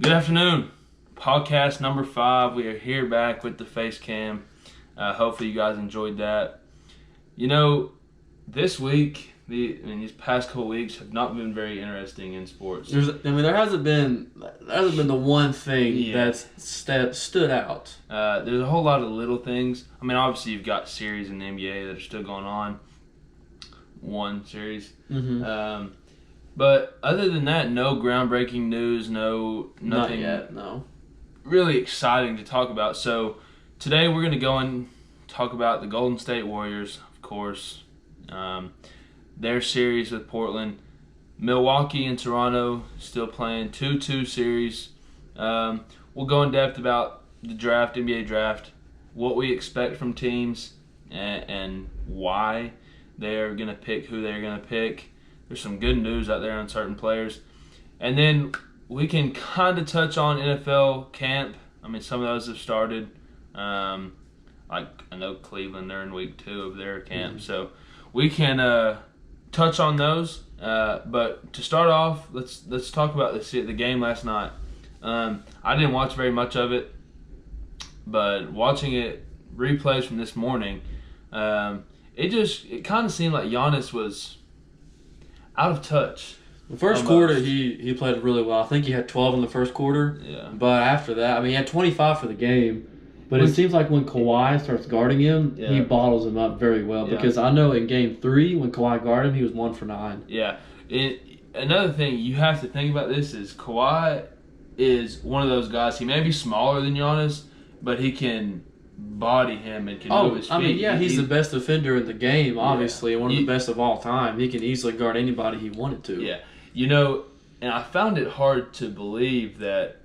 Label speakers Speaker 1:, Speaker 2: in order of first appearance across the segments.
Speaker 1: Good afternoon. Podcast number 5. We are here back with the face cam. Hopefully you guys enjoyed that. You know, this week, these past couple weeks have not been very interesting in sports.
Speaker 2: There hasn't been the one thing that's stood out.
Speaker 1: There's a whole lot of little things. I mean, obviously you've got series in the NBA that are still going on. One series.
Speaker 2: Mm-hmm.
Speaker 1: But other than that, no groundbreaking news, nothing
Speaker 2: Not yet, no.
Speaker 1: really exciting to talk about. So today we're going to go and talk about the Golden State Warriors, of course, their series with Portland. Milwaukee and Toronto still playing 2-2 series. We'll go in depth about the draft, NBA draft, what we expect from teams, and why they're going to pick who they're going to pick. There's some good news out there on certain players. And then we can kind of touch on NFL camp. I mean, some of those have started. Like, I know Cleveland, they're in week 2 of their camp. Mm-hmm. So we can touch on those. But to start off, let's talk about the game last night. I didn't watch very much of it. But watching it, replays from this morning, it kind of seemed like Giannis was out of touch.
Speaker 2: The first quarter, he played really well. I think he had 12 in the first quarter.
Speaker 1: Yeah.
Speaker 2: But after that, I mean, he had 25 for the game. But it seems like when Kawhi starts guarding him, he bottles him up very well. Yeah. Because I know in Game 3, when Kawhi guarded him, he was 1 for 9.
Speaker 1: Yeah. Another thing you have to think about this is Kawhi is one of those guys. He may be smaller than Giannis, but he can body him and can move his feet.
Speaker 2: I mean, he's the best defender in the game, obviously, and one of the best of all time. He can easily guard anybody he wanted to.
Speaker 1: Yeah. You know, and I found it hard to believe that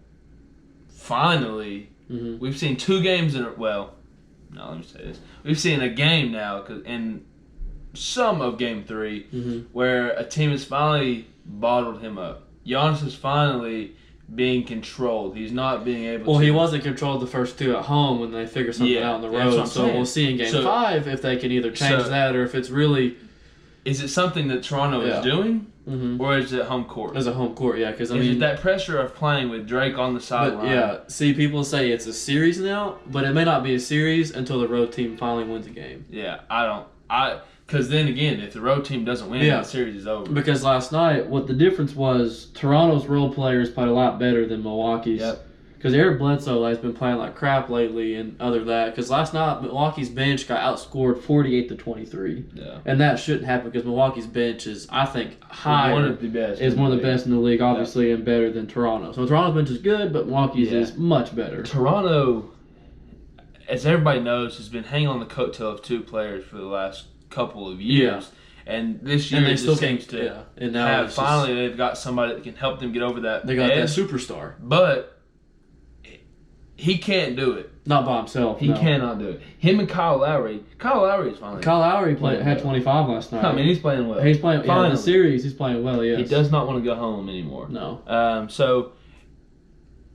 Speaker 1: finally we've seen 2 games let me say this. We've seen a game now in some of Game 3 where a team has finally bottled him up. Giannis is finally being controlled. He's not being able to...
Speaker 2: Well, he wasn't controlled the first 2 at home when they figure something out on the road. So we'll see in Game 5 if they can either change that or if it's really...
Speaker 1: Is it something that Toronto is doing? Or is it home court?
Speaker 2: It's a home court, yeah. Because
Speaker 1: is it that pressure of playing with Drake on the sideline?
Speaker 2: Yeah. See, people say it's a series now, but it may not be a series until the road team finally wins a game.
Speaker 1: Yeah, because then again, if the road team doesn't win, the series is over.
Speaker 2: Because last night, what the difference was, Toronto's role players played a lot better than Milwaukee's. Yep. Because Eric Bledsoe has been playing like crap lately, and other than that, because last night Milwaukee's bench got outscored 48-23.
Speaker 1: Yeah.
Speaker 2: And that shouldn't happen because Milwaukee's bench is, I think,
Speaker 1: one of the best
Speaker 2: in the league, obviously, and better than Toronto. So Toronto's bench is good, but Milwaukee's is much better.
Speaker 1: Toronto, as everybody knows, has been hanging on the coattail of 2 players for the last couple of years. Yeah. And this year it just seems to finally they've got somebody that can help them get over that.
Speaker 2: They got that superstar.
Speaker 1: But he can't do it.
Speaker 2: Not by himself.
Speaker 1: He cannot do it. Him and Kyle Lowry. Kyle Lowry is finally.
Speaker 2: Kyle Lowry had 25 last night.
Speaker 1: I mean, he's playing well.
Speaker 2: He's playing. Yeah, in the series, he's playing well. Yes.
Speaker 1: He does not want to go home anymore.
Speaker 2: No.
Speaker 1: So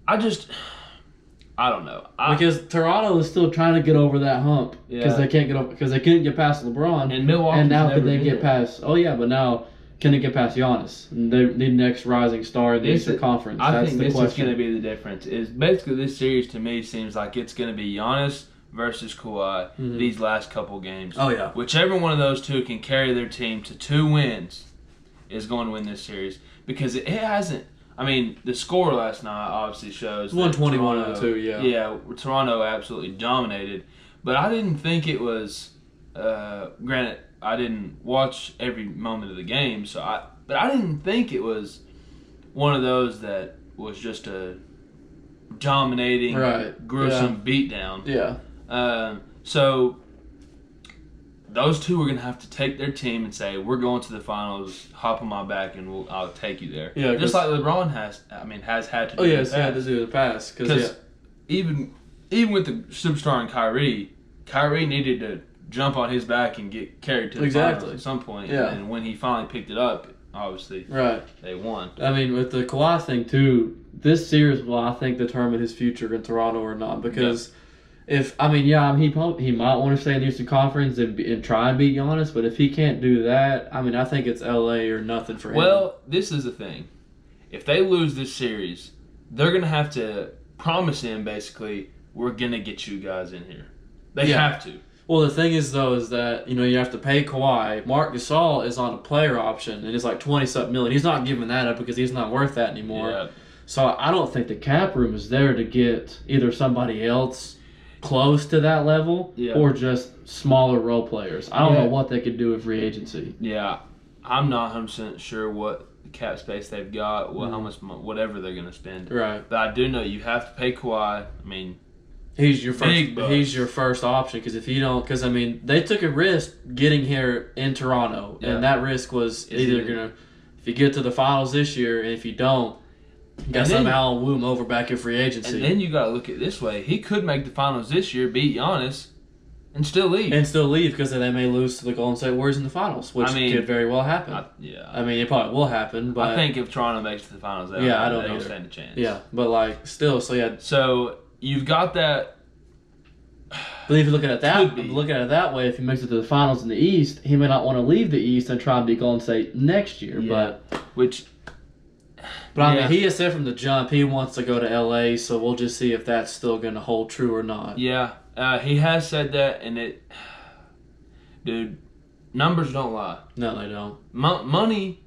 Speaker 1: I don't know.
Speaker 2: Because Toronto is still trying to get over that hump because they can't get over because they couldn't get past LeBron.
Speaker 1: And Milwaukee.
Speaker 2: And now could they get past? Oh yeah, but now. Can they get past Giannis? And they need the next rising star in the Eastern Conference.
Speaker 1: I think this is going to be the difference. Is basically this series to me seems like it's going to be Giannis versus Kawhi these last couple games.
Speaker 2: Oh yeah.
Speaker 1: Whichever one of those 2 can carry their team to 2 wins is going to win this series because it hasn't. I mean, the score last night obviously shows
Speaker 2: 121-2. Yeah.
Speaker 1: Yeah, Toronto absolutely dominated, but I didn't think it was. Granted, I didn't watch every moment of the game, but I didn't think it was one of those that was just a dominating, gruesome beatdown.
Speaker 2: Yeah.
Speaker 1: So those 2 are going to have to take their team and say, "We're going to the finals. Hop on my back, and I'll take you there."
Speaker 2: Yeah.
Speaker 1: Just like LeBron has had to do.
Speaker 2: He had to do the pass
Speaker 1: because even with the superstar in Kyrie needed to jump on his back and get carried to the finals at some point.
Speaker 2: Yeah.
Speaker 1: And when he finally picked it up, obviously, they won.
Speaker 2: I mean, with the Kawhi thing, too, this series will, I think, determine his future in Toronto or not. Because he might want to stay in the Eastern Conference and try and beat Giannis. But if he can't do that, I mean, I think it's LA or nothing for him.
Speaker 1: Well, this is the thing. If they lose this series, they're going to have to promise him, basically, we're going to get you guys in here. They
Speaker 2: Yeah.
Speaker 1: have to.
Speaker 2: Well, the thing is, though, is that, you have to pay Kawhi. Marc Gasol is on a player option, and it's like 20-something million. He's not giving that up because he's not worth that anymore.
Speaker 1: Yeah.
Speaker 2: So I don't think the cap room is there to get either somebody else close to that level or just smaller role players. I don't know what they could do with free agency.
Speaker 1: Yeah. I'm not 100% sure what cap space they've got, how much, whatever they're going to spend.
Speaker 2: Right.
Speaker 1: But I do know you have to pay Kawhi. I mean,
Speaker 2: he's your first option because if you don't, because I mean they took a risk getting here in Toronto, and that risk was either gonna, if you get to the finals this year, and if you don't, you got somehow woo him over back in free agency.
Speaker 1: And then you got to look at it this way: he could make the finals this year, beat Giannis, and still leave.
Speaker 2: Because they may lose to the Golden State Warriors in the finals, which could very well happen. I mean, it probably will happen, but
Speaker 1: I think if Toronto makes it to the finals, they don't stand a chance.
Speaker 2: Yeah, but still,
Speaker 1: So you've got that.
Speaker 2: But if you look at it that way, if he makes it to the finals in the East, he may not want to leave the East and try and beat Golden State next year.
Speaker 1: Yeah.
Speaker 2: But I mean, he has said from the jump he wants to go to LA, so we'll just see if that's still going to hold true or not.
Speaker 1: Yeah, he has said that, and dude, numbers don't lie.
Speaker 2: No, they don't.
Speaker 1: Money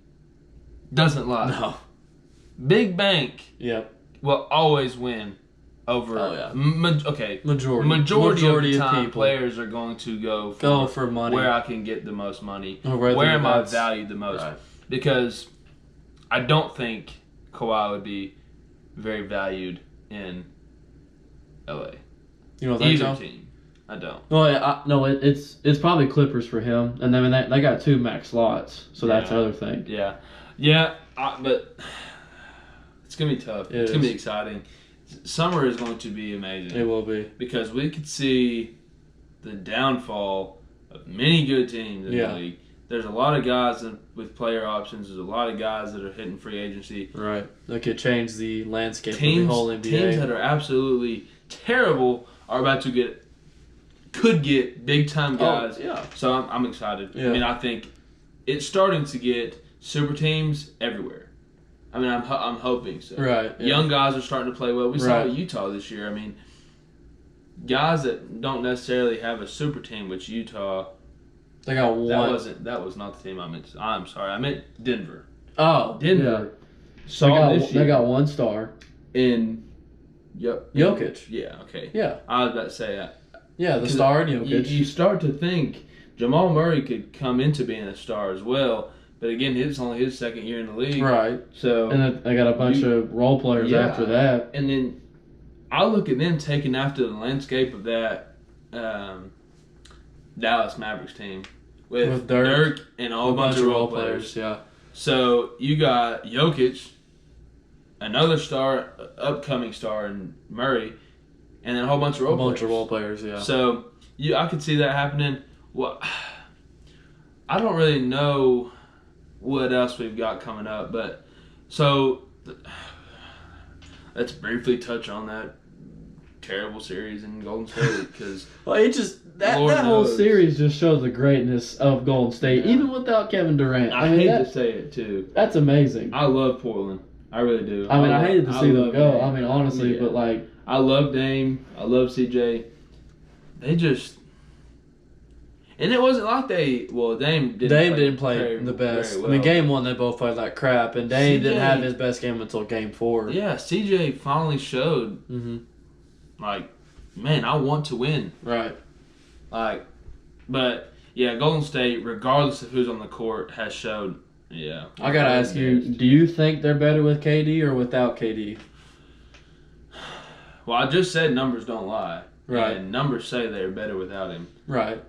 Speaker 1: doesn't lie.
Speaker 2: No.
Speaker 1: Big bank.
Speaker 2: Yep.
Speaker 1: Will always win over.
Speaker 2: Oh yeah.
Speaker 1: Majority of the time, people, players are going to go
Speaker 2: for money.
Speaker 1: Where I can get the most money. Where am I valued the most?
Speaker 2: Right.
Speaker 1: Because I don't think Kawhi would be very valued in LA.
Speaker 2: You don't think
Speaker 1: Either
Speaker 2: so?
Speaker 1: team. I don't.
Speaker 2: Well, no, it's probably Clippers for him, and then they got 2 max slots, so that's the other thing.
Speaker 1: Yeah, but it's gonna be tough. It's gonna be exciting. Summer is going to be amazing.
Speaker 2: It will be
Speaker 1: because we could see the downfall of many good teams in the league. There's a lot of guys with player options. There's a lot of guys that are hitting free agency.
Speaker 2: Right. That could change the landscape of the whole NBA.
Speaker 1: Teams that are absolutely terrible are about to could get big time guys.
Speaker 2: Oh, yeah.
Speaker 1: So I'm excited.
Speaker 2: Yeah.
Speaker 1: I mean, I think it's starting to get super teams everywhere. I mean, I'm hoping so.
Speaker 2: Right. Yeah.
Speaker 1: Young guys are starting to play well. We saw Utah this year. I mean, guys that don't necessarily have a super team, which Utah.
Speaker 2: They got one.
Speaker 1: That was not the team I meant. I'm sorry. I meant Denver.
Speaker 2: Oh,
Speaker 1: Denver.
Speaker 2: Yeah. They got one star. Jokic.
Speaker 1: Yeah. Okay.
Speaker 2: Yeah.
Speaker 1: I was about to say that.
Speaker 2: Yeah, the star and Jokic.
Speaker 1: You start to think Jamal Murray could come into being a star as well, but again, it's only his second year in the league.
Speaker 2: Right.
Speaker 1: So.
Speaker 2: And then they got a bunch of role players after that.
Speaker 1: And then I look at them taking after the landscape of that. Dallas Mavericks team with Dirk and a bunch of role players.
Speaker 2: Yeah.
Speaker 1: So you got Jokic, another star, upcoming star in Murray, and then a whole bunch of role
Speaker 2: players. Yeah.
Speaker 1: So I could see that happening. Well, I don't really know what else we've got coming up, but let's briefly touch on that terrible series in Golden State because
Speaker 2: that whole series just shows the greatness of Golden State, even without Kevin Durant.
Speaker 1: I hate to say it too.
Speaker 2: That's amazing.
Speaker 1: I love Portland. I really do.
Speaker 2: I hated to see them go. Dame. I mean, honestly, but
Speaker 1: I love Dame. I love CJ. They just. And it wasn't like Dame
Speaker 2: didn't play the best.
Speaker 1: Well.
Speaker 2: I mean, game 1 they both played like crap, and Dame didn't have his best game until game 4.
Speaker 1: Yeah, CJ finally showed. Man, I want to win.
Speaker 2: Right.
Speaker 1: But yeah, Golden State, regardless of who's on the court, has showed. Yeah.
Speaker 2: I gotta ask you: do you think they're better with KD or without KD?
Speaker 1: Well, I just said numbers don't lie.
Speaker 2: Right.
Speaker 1: And numbers say they're better without him.
Speaker 2: Right.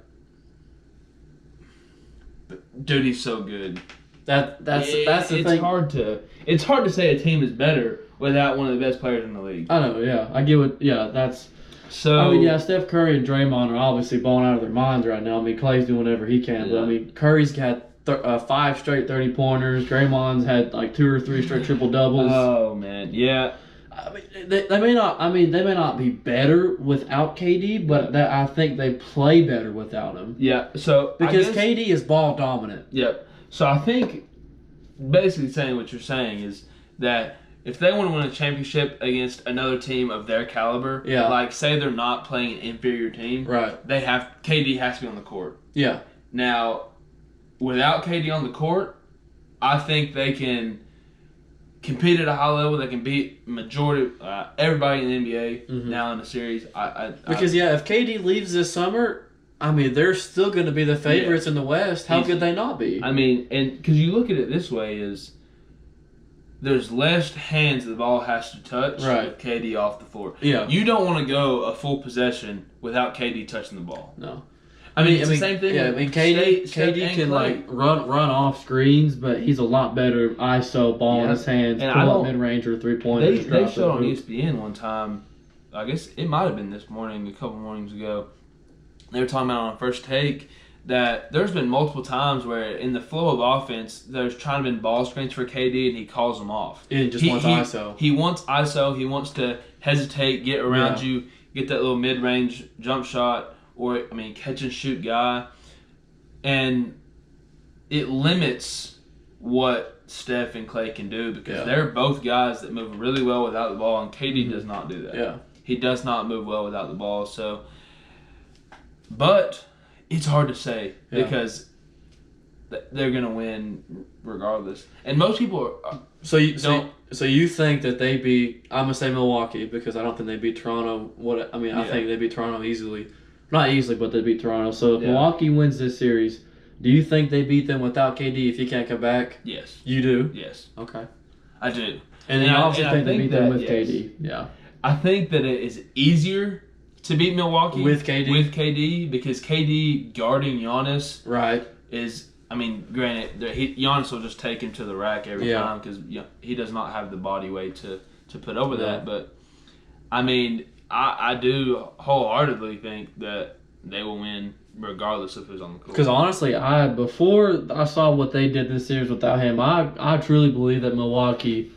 Speaker 1: But dude, he's so good.
Speaker 2: That's the thing.
Speaker 1: It's hard to say a team is better without one of the best players in the league.
Speaker 2: I know. Yeah, I get what. Yeah, that's.
Speaker 1: So
Speaker 2: I mean, Steph Curry and Draymond are obviously balling out of their minds right now. I mean, Clay's doing whatever he can, but I mean, Curry's got 5 straight 30-pointers. Draymond's had like 2 or 3 straight triple doubles.
Speaker 1: Oh man, yeah.
Speaker 2: I mean, they may not. I mean, they may not be better without KD, but I think they play better without him.
Speaker 1: Yeah. So
Speaker 2: because KD is ball dominant.
Speaker 1: Yep. So I think basically saying what you're saying is that if they want to win a championship against another team of their caliber, like say they're not playing an inferior team,
Speaker 2: right?
Speaker 1: KD has to be on the court.
Speaker 2: Yeah.
Speaker 1: Now, without KD on the court, I think they can compete at a high level. They can beat majority everybody in the NBA now in the series.
Speaker 2: Because if KD leaves this summer, I mean, they're still going to be the favorites in the West. How could they not be?
Speaker 1: I mean, and because you look at it this way is there's less hands the ball has to touch with KD off the floor. Yeah. You don't want to go a full possession without KD touching the ball.
Speaker 2: No.
Speaker 1: I mean, it's the same thing.
Speaker 2: Yeah, I mean, KD can like run off screens, but he's a lot better ISO ball in his hands, pull up mid range or 3-pointers.
Speaker 1: They showed on ESPN one time. I guess it might have been this morning, a couple mornings ago. They were talking about on First Take that there's been multiple times where in the flow of offense, there's trying to be ball screens for KD and he calls them off.
Speaker 2: He just wants ISO.
Speaker 1: He wants ISO. He wants to hesitate, get around you, get that little mid range jump shot. Or, I mean, catch and shoot guy. And it limits what Steph and Klay can do because they're both guys that move really well without the ball, and KD does not do that.
Speaker 2: Yeah.
Speaker 1: He does not move well without the ball. So, but it's hard to say because they're going to win regardless. And most people are,
Speaker 2: So you think that they beat, I'm going to say Milwaukee because I don't think they beat Toronto. I think they beat Toronto easily. Not easily, but they beat Toronto. So if Milwaukee wins this series, do you think they beat them without KD if he can't come back?
Speaker 1: Yes.
Speaker 2: You do?
Speaker 1: Yes.
Speaker 2: Okay.
Speaker 1: I do.
Speaker 2: And I also think they beat them with KD. Yeah.
Speaker 1: I think that it is easier to beat Milwaukee
Speaker 2: with KD
Speaker 1: because KD guarding Giannis is, I mean, granted, Giannis will just take him to the rack every time because he does not have the body weight to put over that. But, I mean, I do wholeheartedly think that they will win regardless of who's on the court.
Speaker 2: Because honestly, before I saw what they did this series without him, I truly believe that Milwaukee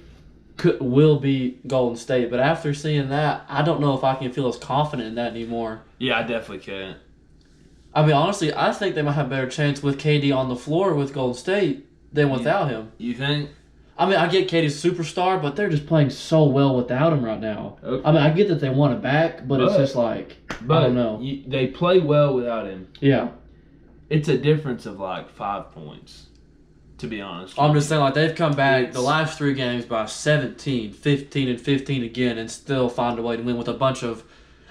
Speaker 2: will beat Golden State. But after seeing that, I don't know if I can feel as confident in that anymore.
Speaker 1: Yeah, I definitely can't.
Speaker 2: I mean, honestly, I think they might have a better chance with KD on the floor with Golden State than without him.
Speaker 1: You think?
Speaker 2: I mean, I get KD's superstar, but they're just playing so well without him right now.
Speaker 1: Okay.
Speaker 2: I mean, I get that they want it back, but it's just like, I don't know.
Speaker 1: They play well without him.
Speaker 2: Yeah.
Speaker 1: It's a difference of like 5 points, to be honest.
Speaker 2: I'm just saying, like, they've come back the last 3 games by 17, 15, and 15 again and still find a way to win with a bunch of,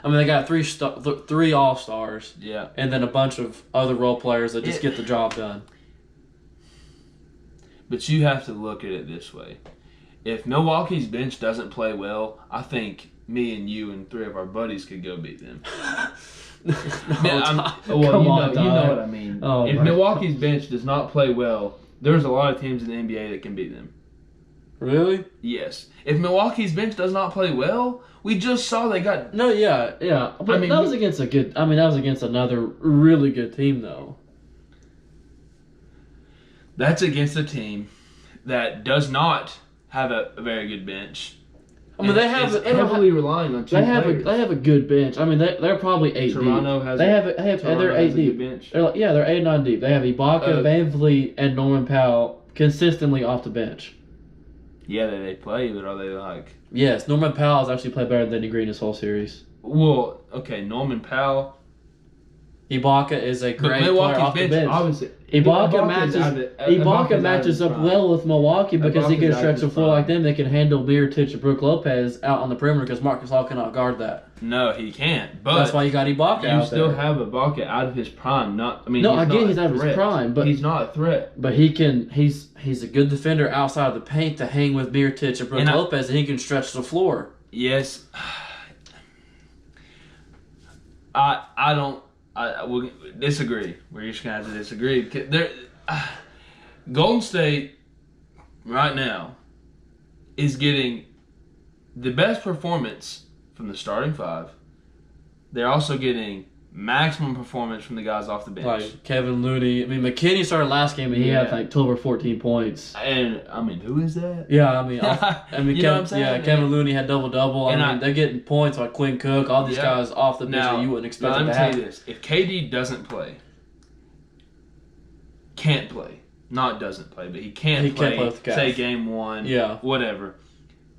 Speaker 2: I mean, they got 3 All-Stars.
Speaker 1: Yeah.
Speaker 2: And then a bunch of other role players that just get the job done.
Speaker 1: But you have to look at it this way. If Milwaukee's bench doesn't play well, I think me and you and 3 of our buddies could go beat them. You know what I mean.
Speaker 2: Oh,
Speaker 1: if Milwaukee's bench does not play well, there's a lot of teams in the NBA that can beat them.
Speaker 2: Really?
Speaker 1: Yes. If Milwaukee's bench does not play well, we just saw they got...
Speaker 2: No, yeah. But that was against that was against another really good team, though.
Speaker 1: That's against a team that does not have a very good bench.
Speaker 2: I mean, they have
Speaker 1: heavily relying on 2 players.
Speaker 2: They have a good bench. I mean, they're probably 8
Speaker 1: Toronto
Speaker 2: deep.
Speaker 1: Has
Speaker 2: They're 8 deep.
Speaker 1: Bench.
Speaker 2: They're 8 9 deep. They have Ibaka, Van Vliet, and Norman Powell consistently off the bench.
Speaker 1: Yeah, they play, but are they like?
Speaker 2: Yes, Norman Powell has actually played better than Danny Green this whole series.
Speaker 1: Well, okay, Norman Powell.
Speaker 2: Ibaka is a great player off the bench.
Speaker 1: Obviously,
Speaker 2: Ibaka matches up well with Milwaukee because he can stretch the floor like them. They can handle Mirotic and Brook Lopez out on the perimeter because Marcus All cannot guard that.
Speaker 1: No, he can't. But
Speaker 2: that's why you got Ibaka out there.
Speaker 1: You still have Ibaka out of his prime.
Speaker 2: I get he's out of his prime, but
Speaker 1: he's not a threat.
Speaker 2: But he can. He's a good defender outside of the paint to hang with Mirotic and Brook Lopez, and he can stretch the floor.
Speaker 1: Yes. I don't. I will disagree. We're just going to have to disagree. Golden State, right now, is getting the best performance from the starting 5. They're also getting maximum performance from the guys off the bench.
Speaker 2: Like Kevin Looney. I mean, McKinney started last game and he had like 12 or 14 points.
Speaker 1: And, I mean, who is that?
Speaker 2: Yeah, I mean,
Speaker 1: you know what I'm saying?
Speaker 2: Yeah, Kevin Looney had double-double. I mean, they're getting points like Quinn Cook, all these guys off the bench that you wouldn't expect them to have.
Speaker 1: Let me tell you this. If KD doesn't play, can't play, not doesn't play, but he can't play,
Speaker 2: with the
Speaker 1: say game 1, whatever,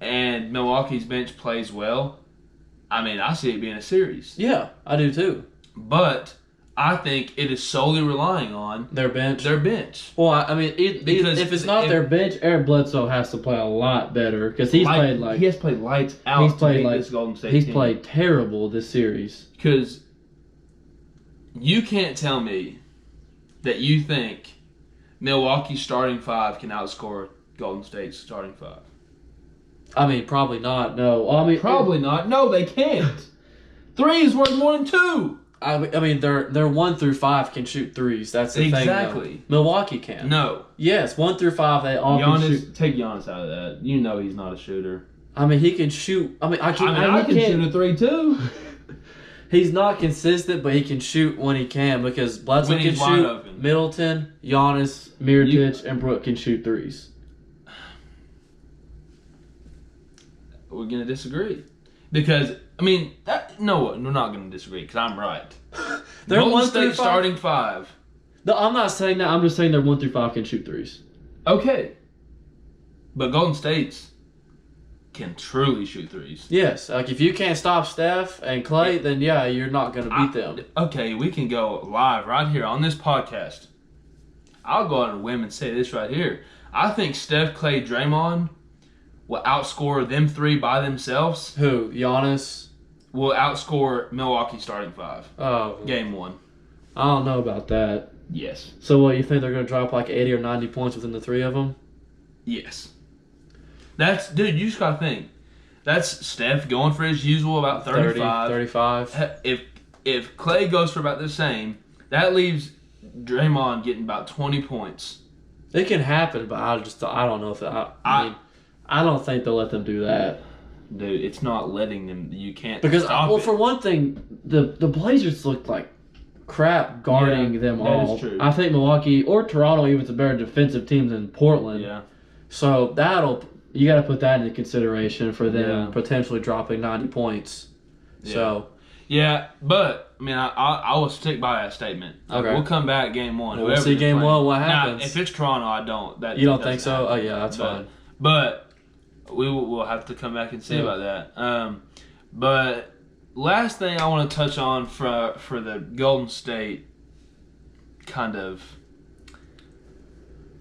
Speaker 1: and Milwaukee's bench plays well, I mean, I see it being a series.
Speaker 2: Yeah, I do too.
Speaker 1: But I think it is solely relying on
Speaker 2: their bench.
Speaker 1: Well,
Speaker 2: I mean, if it's not their bench, Eric Bledsoe has to play a lot better because he has played lights out.
Speaker 1: He's played this Golden State team.
Speaker 2: Played terrible this series.
Speaker 1: Because you can't tell me that you think Milwaukee's starting five can outscore Golden State's starting five.
Speaker 2: I mean, probably not. No, I mean
Speaker 1: probably not. No, they can't. 3 is worth more than 2.
Speaker 2: I mean, they're 1 through 5 can shoot threes. That's the thing.
Speaker 1: Exactly.
Speaker 2: Milwaukee can.
Speaker 1: No.
Speaker 2: Yes, 1 through 5 they all can shoot.
Speaker 1: Take Giannis out of that. You know he's not a shooter.
Speaker 2: I mean, he can shoot. I can
Speaker 1: shoot a 3 too.
Speaker 2: He's not consistent, but he can shoot when he can because Bledsoe can shoot. Open. Middleton, Giannis, Mirotic, and Brook can shoot threes.
Speaker 1: We're gonna disagree because we're not gonna disagree because I'm right.
Speaker 2: They're
Speaker 1: Golden
Speaker 2: 1
Speaker 1: State
Speaker 2: through 5.
Speaker 1: Starting 5.
Speaker 2: No, I'm not saying that. I'm just saying they're 1 through 5 can shoot threes.
Speaker 1: Okay, but Golden State's can truly shoot threes.
Speaker 2: Yes, like if you can't stop Steph and Klay, then yeah, you're not gonna beat them.
Speaker 1: Okay, we can go live right here on this podcast. I'll go out on a whim and say this right here. I think Steph, Klay, Draymond will outscore them 3 by themselves.
Speaker 2: Who? Giannis?
Speaker 1: Will outscore Milwaukee starting 5.
Speaker 2: Oh.
Speaker 1: Game 1.
Speaker 2: I don't know about that.
Speaker 1: Yes.
Speaker 2: So what, you think they're going to drop like 80 or 90 points within the 3 of them?
Speaker 1: Yes. Dude, you just got to think. That's Steph going for his usual about 35.
Speaker 2: 35.
Speaker 1: If Klay goes for about the same, that leaves Draymond getting about 20 points.
Speaker 2: It can happen, but I don't know if I don't think they'll let them do that.
Speaker 1: Dude, it's not letting them. You can't
Speaker 2: stop it. For one thing, the Blazers looked like crap guarding them all.
Speaker 1: That is true.
Speaker 2: I think Milwaukee or Toronto even is a better defensive team than Portland.
Speaker 1: Yeah.
Speaker 2: So you got to put that into consideration for them potentially dropping 90 points.
Speaker 1: Yeah.
Speaker 2: So.
Speaker 1: Yeah, but I mean, I will stick by that statement.
Speaker 2: Okay.
Speaker 1: We'll come back game 1.
Speaker 2: We'll see game 1 what happens.
Speaker 1: Now, if it's Toronto, I don't.
Speaker 2: You don't think so? Oh yeah, that's fine.
Speaker 1: But we'll have to come back and see about that. But last thing I want to touch on for the Golden State kind of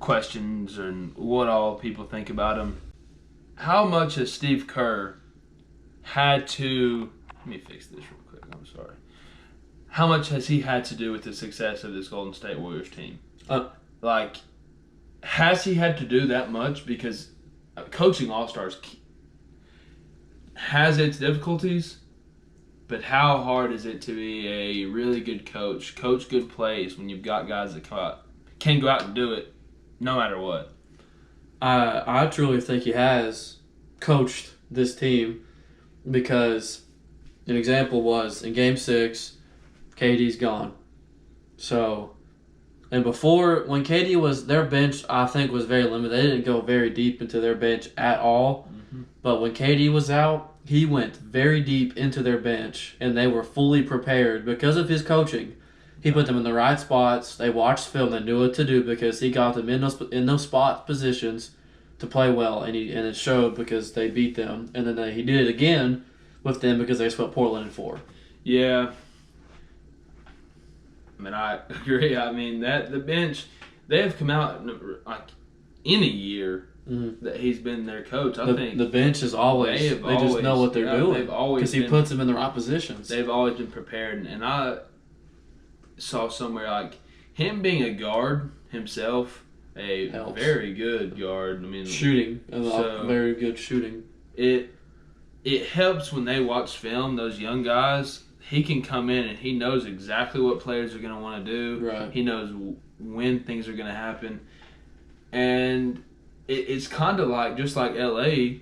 Speaker 1: questions and what all people think about him. How much has Steve Kerr had to... Let me fix this real quick. I'm sorry. How much has he had to do with the success of this Golden State Warriors team? Has he had to do that much? Because coaching All-Stars has its difficulties, but how hard is it to be a really good coach good plays when you've got guys that can go out and do it no matter what?
Speaker 2: I truly think he has coached this team because an example was in Game 6, KD's gone. So, and before, when KD was, their bench, I think, was very limited. They didn't go very deep into their bench at all. Mm-hmm. But when KD was out, he went very deep into their bench, and they were fully prepared because of his coaching. He put them in the right spots. They watched film. They knew what to do because he got them in those spot positions to play well, and it showed because they beat them. And then he did it again with them because they swept Portland in 4.
Speaker 1: Yeah. I mean, I agree. I mean, that the bench, they have come out like in a year that he's been their coach. I think
Speaker 2: the bench is always they just know what they're doing because he puts them in the right positions.
Speaker 1: They've always been prepared, and I saw somewhere like him being a guard himself, helps. Very good guard. I mean,
Speaker 2: shooting, very good shooting.
Speaker 1: It helps when they watch film. Those young guys. He can come in and he knows exactly what players are going to want to do.
Speaker 2: Right.
Speaker 1: He knows when things are going to happen. And it's kind of like, just like LA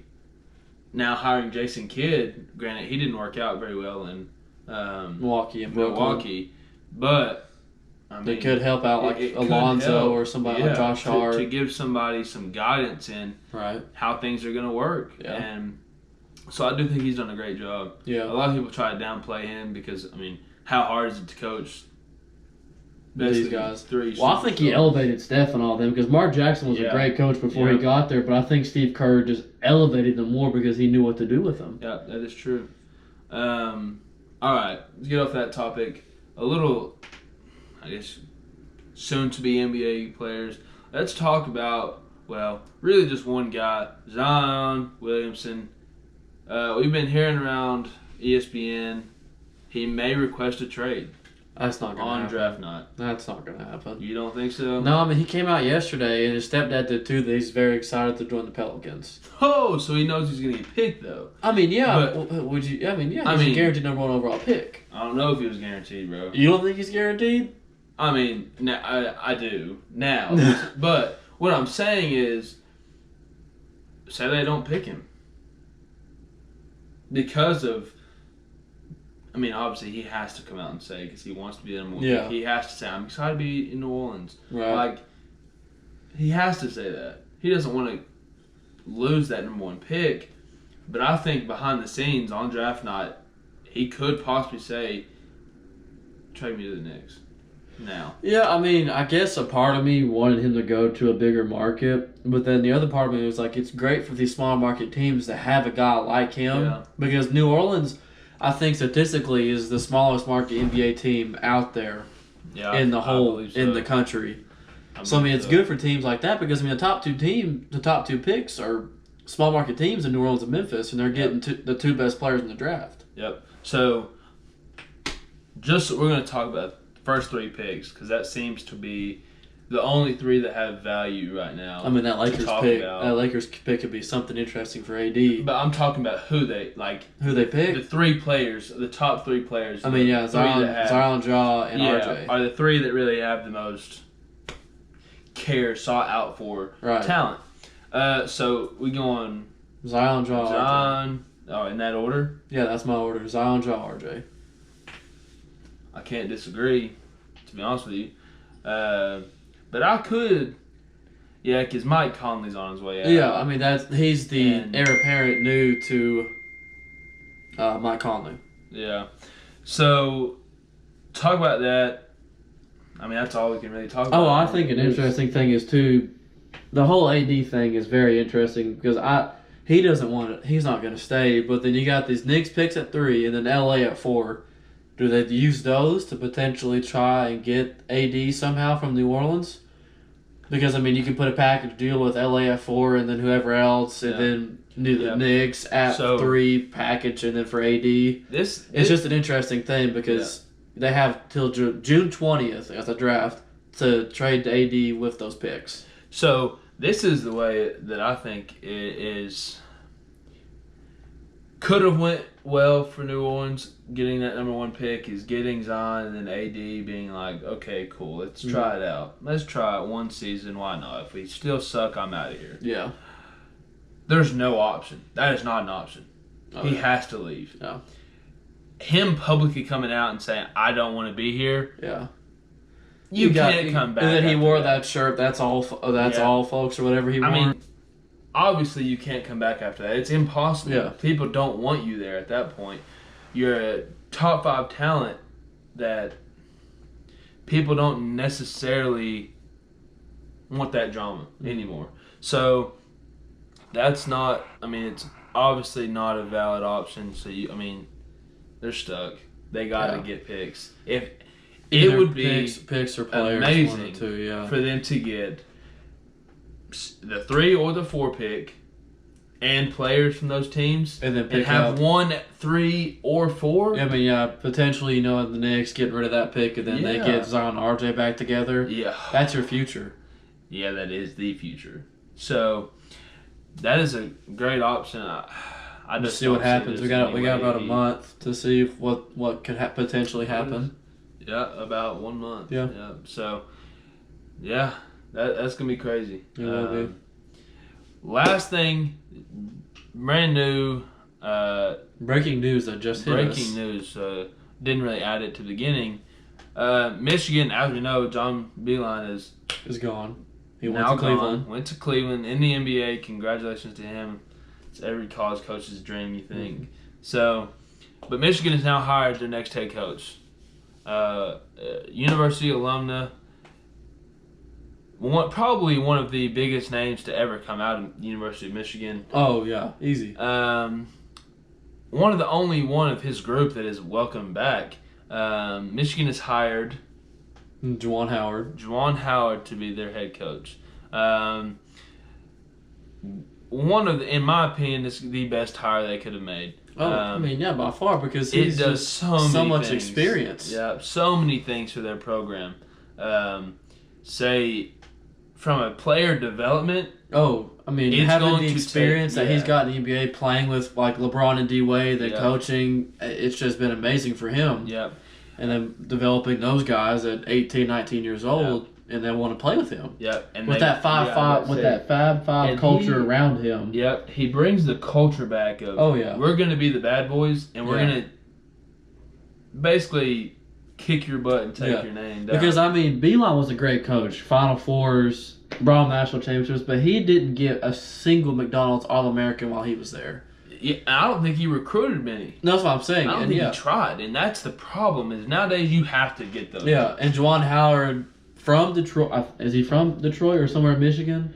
Speaker 1: now hiring Jason Kidd. Granted, he didn't work out very well in
Speaker 2: Milwaukee.
Speaker 1: But, I mean,
Speaker 2: they could help out like Alonzo or somebody like Josh Hart.
Speaker 1: To give somebody some guidance in how things are going to work.
Speaker 2: Yeah.
Speaker 1: And so I do think he's done a great job.
Speaker 2: Yeah.
Speaker 1: A lot of people try to downplay him because, I mean, how hard is it to coach
Speaker 2: these guys.
Speaker 1: Three.
Speaker 2: Well, I think he elevated Steph and all them because Mark Jackson was a great coach before he got there, but I think Steve Kerr just elevated them more because he knew what to do with them.
Speaker 1: Yeah, that is true. All right, let's get off that topic. A little, I guess, soon-to-be NBA players. Let's talk about, well, really just one guy, Zion Williamson. We've been hearing around ESPN he may request a trade.
Speaker 2: That's not going to happen.
Speaker 1: On draft night.
Speaker 2: That's not going to happen.
Speaker 1: You don't think so?
Speaker 2: No, I mean, he came out yesterday, and his stepdad did too, that he's very excited to join the Pelicans.
Speaker 1: Oh, so he knows he's going to get picked, though.
Speaker 2: I mean, yeah. Would you? I mean, yeah, he's a guaranteed number 1 overall pick.
Speaker 1: I don't know if he was guaranteed, bro.
Speaker 2: You don't think he's guaranteed?
Speaker 1: I mean, I do now. But what I'm saying is, say they don't pick him. Because of, I mean, obviously he has to come out and say, because he wants to be the number 1 pick. He has to say, I'm excited to be in New Orleans.
Speaker 2: Right.
Speaker 1: Like, he has to say that. He doesn't want to lose that number 1 pick. But I think behind the scenes on draft night, he could possibly say, trade me to the Knicks now.
Speaker 2: Yeah, I mean, I guess a part of me wanted him to go to a bigger market, but then the other part of me was like, it's great for these small market teams to have a guy like him because New Orleans, I think statistically, is the smallest market NBA team out there in the whole in the country. So I mean, it's good for teams like that because I mean, the top two picks are small market teams in New Orleans and Memphis, and they're getting the 2 best players in the draft.
Speaker 1: Yep. So, we're going to talk about the first 3 picks because that seems to be the only 3 that have value right now.
Speaker 2: I mean, that Lakers pick could be something interesting for AD.
Speaker 1: But I'm talking about who they
Speaker 2: pick.
Speaker 1: The 3 players, the top 3 players.
Speaker 2: I mean, Zion, Ja, and RJ
Speaker 1: are the 3 that really have the most sought out for talent. So we go on
Speaker 2: Zion, Ja,
Speaker 1: Zion. Oh, in that order?
Speaker 2: Yeah, that's my order. Zion, Ja, RJ.
Speaker 1: I can't disagree, to be honest with you. But I could, because Mike Conley's on his way out.
Speaker 2: Yeah, I mean he's the heir apparent new to Mike Conley.
Speaker 1: Yeah, so talk about that. I mean, that's all we can really talk about.
Speaker 2: Oh, I think an interesting thing is too, the whole AD thing is very interesting because he doesn't want it. He's not going to stay. But then you got these Knicks picks at 3 and then LA at 4. Do they use those to potentially try and get AD somehow from New Orleans? Because, I mean, you can put a package deal with LA at 4 and then whoever else, and then the Knicks at 3 package, and then for AD. It's just an interesting thing because they have till June 20th at the draft to trade to AD with those picks.
Speaker 1: So this is the way that I think it is. Could have went well for New Orleans getting that number 1 pick is getting Zion and then AD being like, okay, cool, let's try it out. Let's try it 1 season. Why not? If we still suck, I'm out of here.
Speaker 2: Yeah.
Speaker 1: There's no option. That is not an option. He has to leave.
Speaker 2: Yeah.
Speaker 1: Him publicly coming out and saying, I don't want to be here.
Speaker 2: Yeah.
Speaker 1: You can't come back.
Speaker 2: And then he wore that shirt. That's all, folks, or whatever he wore.
Speaker 1: I mean, obviously, you can't come back after that. It's impossible.
Speaker 2: Yeah.
Speaker 1: People don't want you there at that point. You're a top 5 talent that people don't necessarily want that drama anymore. So that's not. I mean, it's obviously not a valid option. So they're stuck. They got to get picks. If
Speaker 2: either
Speaker 1: it would be
Speaker 2: picks or players,
Speaker 1: amazing
Speaker 2: for
Speaker 1: them to get the 3 or the 4 pick and players from those teams
Speaker 2: and then
Speaker 1: have 1, 3, or 4.
Speaker 2: I mean, potentially, the Knicks getting rid of that pick and then they get Zion and RJ back together.
Speaker 1: Yeah.
Speaker 2: That's your future.
Speaker 1: Yeah, that is the future. So that is a great option. I just
Speaker 2: see what happens. We got about a month to see what could potentially happen.
Speaker 1: Yeah, about 1 month.
Speaker 2: Yeah.
Speaker 1: So, that's gonna be crazy.
Speaker 2: It will be.
Speaker 1: Last thing, brand new.
Speaker 2: Breaking news that just hit us.
Speaker 1: Breaking news. Didn't really add it to the beginning. Michigan, as we know, John Beilein
Speaker 2: is gone. He
Speaker 1: went to Cleveland. Went to Cleveland in the NBA. Congratulations to him. It's every college coach's dream, you think. So, but Michigan has now hired their next head coach. University alumna. Probably one of the biggest names to ever come out of the University of Michigan.
Speaker 2: Oh, yeah. Easy.
Speaker 1: One of the only one of his group that is welcome back. Michigan has hired
Speaker 2: Juwan Howard
Speaker 1: to be their head coach. In my opinion, is the best hire they could have made.
Speaker 2: Oh, by far, because
Speaker 1: he
Speaker 2: does so much experience.
Speaker 1: Yeah, so many things for their program. Say, from a player development.
Speaker 2: Oh, having the experience that he's got in the NBA, playing with like LeBron and D-Wade, the coaching, it's just been amazing for him.
Speaker 1: Yep.
Speaker 2: And then developing those guys at 18, 19 years old, and then want to play with him.
Speaker 1: Yep. And
Speaker 2: with that Fab Five culture around him.
Speaker 1: Yep. He brings the culture back of.
Speaker 2: Oh yeah.
Speaker 1: We're going to be the bad boys, and we're going to basically kick your butt and take your name down.
Speaker 2: Because Beilein was a great coach. Final Fours, brought him national championships, but he didn't get a single McDonald's All-American while he was there.
Speaker 1: Yeah, I don't think he recruited many.
Speaker 2: That's what I'm saying.
Speaker 1: I don't think he tried, and that's the problem. Is nowadays you have to get those.
Speaker 2: Yeah, and Juwan Howard from Detroit. Is he from Detroit or somewhere in Michigan?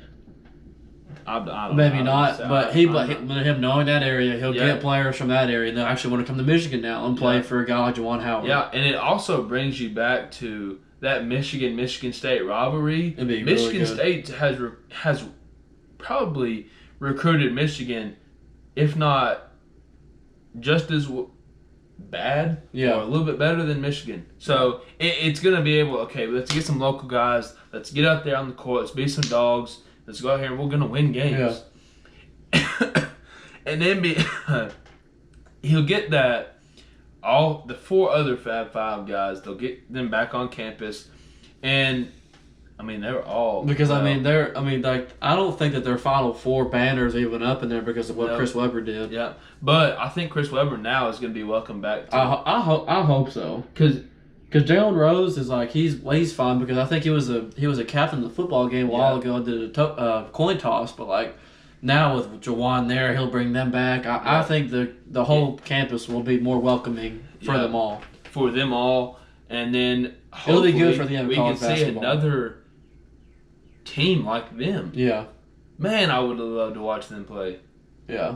Speaker 1: I don't
Speaker 2: Maybe
Speaker 1: know.
Speaker 2: Not, but him knowing that area, he'll get players from that area, and they'll actually want to come to Michigan now and play for a guy like Juwan Howard.
Speaker 1: Yeah, and it also brings you back to that Michigan State rivalry. Michigan State has probably recruited Michigan, if not just as bad, or a little bit better than Michigan. So it's going to be able, let's get some local guys. Let's get out there on the court. Let's be some dogs. Let's go out here and we're going to win games. Yeah. And then he'll get that, all the 4 other Fab Five guys, they'll get them back on campus. And they're all
Speaker 2: because I don't think that their Final Four banners even up in there because of what Chris Webber did.
Speaker 1: Yeah, but I think Chris Webber now is going to be welcome back.
Speaker 2: I hope so because Jalen Rose is he's fine because I think he was a captain of the football game a while ago and did a coin toss, but now with Juwan there, he'll bring them back. I think the whole campus will be more welcoming for them all.
Speaker 1: For them all, and then
Speaker 2: it'll be good for the
Speaker 1: we can see another team like them.
Speaker 2: Yeah.
Speaker 1: Man, I would have loved to watch them play.
Speaker 2: Yeah.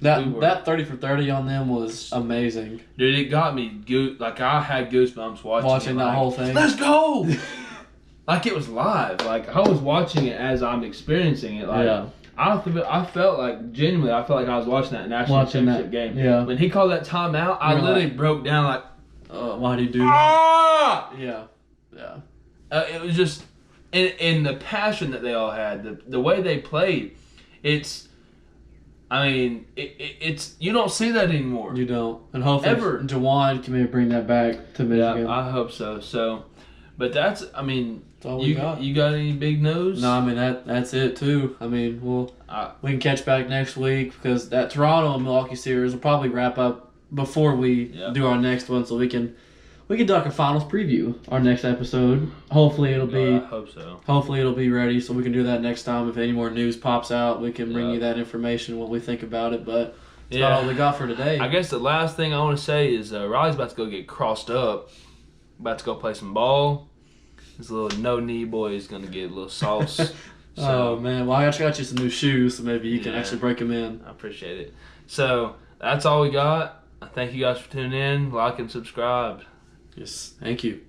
Speaker 2: That 30 for 30 on them was amazing.
Speaker 1: Dude, it got me I had goosebumps watching
Speaker 2: that whole thing.
Speaker 1: Let's go! It was live. I was watching it as I'm experiencing it. I felt genuinely I was watching that national championship game.
Speaker 2: Yeah.
Speaker 1: When he called that timeout, I literally broke down
Speaker 2: why'd he do that?
Speaker 1: Ah!
Speaker 2: Yeah. Yeah.
Speaker 1: It was just in the passion that they all had, the way they played. It's you don't see that anymore.
Speaker 2: You don't, and hopefully Juwan can maybe bring that back to Michigan.
Speaker 1: Yeah, I hope so. So, but that's
Speaker 2: all we got.
Speaker 1: You got any big news?
Speaker 2: No, that's it too. We can catch back next week because that Toronto and Milwaukee series will probably wrap up before we do our next one, so we can do a finals preview our next episode. Hopefully it'll be.
Speaker 1: I hope so.
Speaker 2: Hopefully it'll be ready, so we can do that next time. If any more news pops out, we can bring you that information, what we think about it. But that's about all we got for today.
Speaker 1: I guess the last thing I want to say is Riley's about to go get crossed up. About to go play some ball. This little no-knee boy is going to get a little sauce.
Speaker 2: Oh, man. Well, I actually got you some new shoes, so maybe you can actually break them in.
Speaker 1: I appreciate it. So, that's all we got. Thank you guys for tuning in. Like and subscribe.
Speaker 2: Yes. Thank you.